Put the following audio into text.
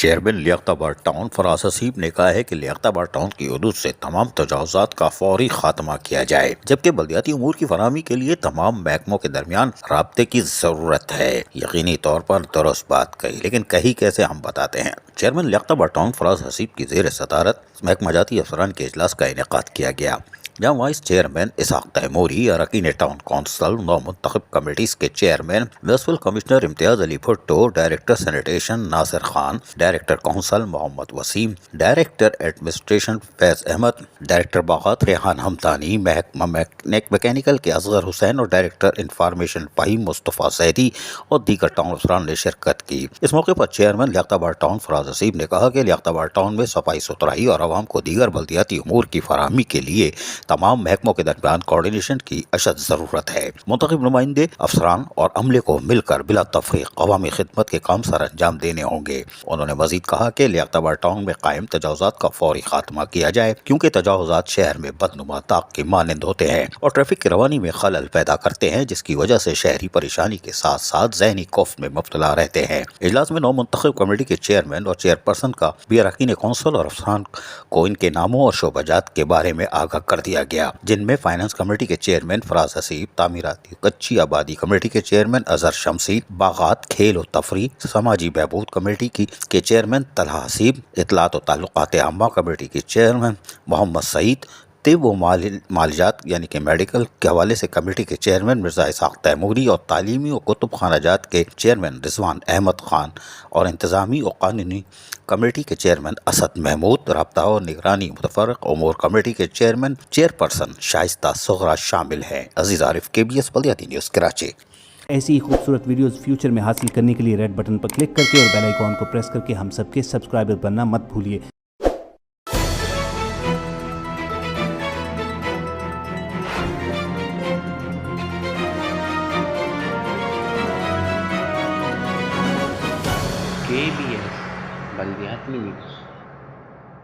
Chairman لیاقت آباد town فراز حسیب نے کہا ہے کہ لیاقت آباد ٹاؤن کی حدود سے تمام تجاوزات کا فوری خاتمہ کیا جائے، جبکہ بلدیاتی امور کی فراہمی کے لیے تمام محکموں کے درمیان رابطے کی ضرورت ہے۔ یقینی طور پر درست بات کہی، لیکن کہی کیسے ہم بتاتے ہیں۔ چیئرمین لیاقت آباد ٹاؤن فراز حسیب کی زیر صدارت محکمہ جاتی افسران کے اجلاس کا انعقاد کیا گیا، جہاں وائس چیئرمین اسحاق تیموری، اراکین ٹاؤن کونسل، نو منتخب کمیٹیز کے چیئرمین میونسپل کمشنر امتیاز Ali Bhutto, director sanitation Nasir Khan, director council محمد وسیم، ڈائریکٹر ایڈمنسٹریشن فیض احمد، ڈائریکٹر باغات ریحان ہمدانی، محکمہ میکینیکل کے اصغر حسین اور ڈائریکٹر انفارمیشن فہیم مصطفیٰ سیدی اور دیگر ٹاؤن افسران نے شرکت کی۔ اس موقع پر چیئرمین لیاقت آباد ٹاؤن فراز حسیب نے کہا کہ لیاقت آباد ٹاؤن میں صفائی ستھرائی اور عوام کو دیگر بلدیاتی امور کی فراہمی کے لیے تمام محکموں کے درمیان کوارڈینیشن کی اشد ضرورت ہے۔ منتخب نمائندے افسران اور عملے کو مل کر بلا تفریق عوامی خدمت کے کام سر انجام دینے ہوں گے۔ انہوں نے مزید کہا کہ لیاقت آباد ٹاؤن میں قائم تجاوزات کا فوری خاتمہ کیا جائے، کیونکہ تجاوزات شہر میں بدنما داغ کی مانند ہوتے ہیں اور ٹریفک کی روانی میں خلل پیدا کرتے ہیں، جس کی وجہ سے شہری پریشانی کے ساتھ ساتھ ذہنی خوف میں مبتلا رہتے ہیں۔ اجلاس میں نو منتخب کمیٹی کے چیئرمین اور چیئرپرسن کا بھی اراکین کونسل اور افسران کو ان کے ناموں اور شعبہ جات کے بارے میں آگاہ کر دیا گیا، جن میں فائنانس کمیٹی کے چیئرمین فراز حسیب، تعمیراتی کچی آبادی کمیٹی کے چیئرمین اظہر شمسی، باغات، کھیل و تفریح، سماجی بہبود کمیٹی کے چیئرمین طلحہ حسیب، اطلاعات و تعلقات عامہ کمیٹی کے چیئرمین محمد سعید، طب و معالجات یعنی کہ میڈیکل کے حوالے سے کمیٹی کے چیئرمین مرزا اسحاق تیموری اور تعلیمی و کتب خانہ جات کے چیئرمین رضوان احمد خان اور انتظامی و قانونی کمیٹی کے چیئرمین اسد محمود، رابطہ اور نگرانی متفرق امور کمیٹی کے چیئرپرسن شائستہ صغرا شامل ہیں۔ عزیز عارف، KBS بلدیاتی نیوز، کراچی۔ ایسی ہی خوبصورت ویڈیوز فیوچر میں حاصل کرنے کے لیے ریڈ بٹن پر کلک کر کے اور بیل آئیکن کو پریس کر کے ہم سب کے سبسکرائبر بننا مت بھولیے۔ KBS بلدیاتی نیوز۔